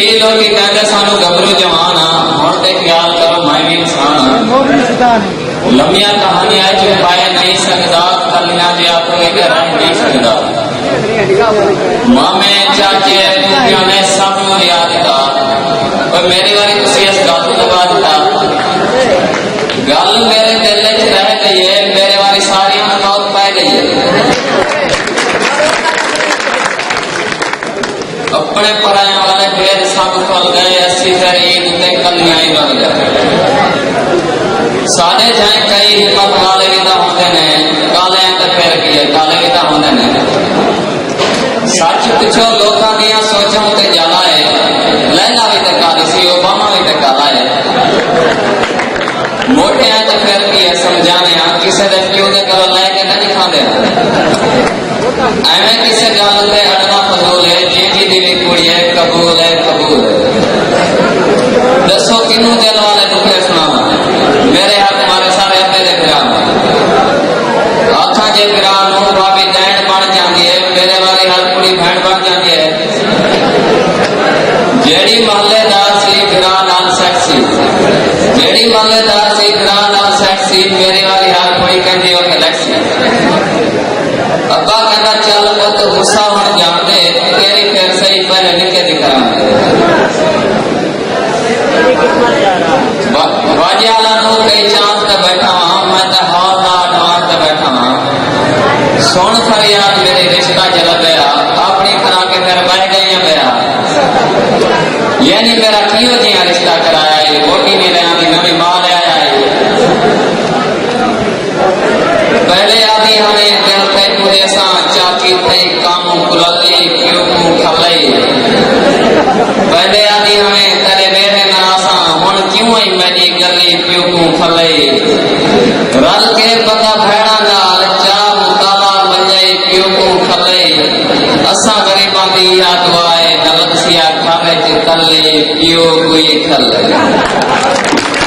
कई लोग कहते सानू गबरू जवान हुण ते ख्याल करो मैं भी इंसान लंबिया कहानियां जो पाए नहीं सकता कलियां जे आखोगे कि रह नहीं सकता मामे चाचे पुत्रियों ने सब याद था और मेरी बारी तुसी इस गल तो बात था गल मेरे दिल च रह गई है मेरे वाली सारी मौत पै गई है अपने पराया वाले ढेर सब फल गए अस्सी फिर ईद ते कलियां ही बन गए साढ़े जाए कई हिम्मत वाले भी तो होंगे ने काले तो फिर की है काले भी तो होंगे ने सच पूछो लोगों दिया सोचों ते जाला है लैला भी तो काली सी ओबामा भी तो काला है मोटे हैं तो फिर की है समझाने किसी दे प्यो दे करो लैके नहीं खाते एवं किसी गल से अड़ना फजूल है जी दी भी कुड़ी है कबूल है दसो किनू दिल वाले दुखे सुनावा मेरे हाथ मारे सारे अपने दे ग्राम आखा जे ग्राम नूं भाभी दैन बन जाती है मेरे वाली हर कुड़ी भैन बन जाती है जेड़ी महल्लेदार सी ग्राम नाल सेक्सी जेड़ी महल्लेदार सी ग्राम नाल सेक्सी मेरे वाली हर कुड़ी कहती हो गैलेक्सी अब्बा कहता चल पुत गुस्सा होने जाते तेरी फिर सही पहले निके दिखा वाजियाला नू कई चांद ते बैठा मैं तो हाल ना एडवांस ते बैठा सुन फरियाद मेरे रिश्ता चला गया अपनी तरह के फिर बह गई मेरा यानी मेरा कियो जिया रिश्ता कराया है वोटी नहीं रहा नवी मां ले आया है पहले आदि हमें दिल थे तुझे सा चाची थे काम कुलती क्यों खले पहले आदि हमें तेरे बेटे नासा हुन क्यों ही मेरी गली क्यों खले रल के पता भेड़ा नाल चा मुकाला मंजई क्यों खले असा गरीबां दी याद आए गलत सिया खावे च तले क्यों कोई खले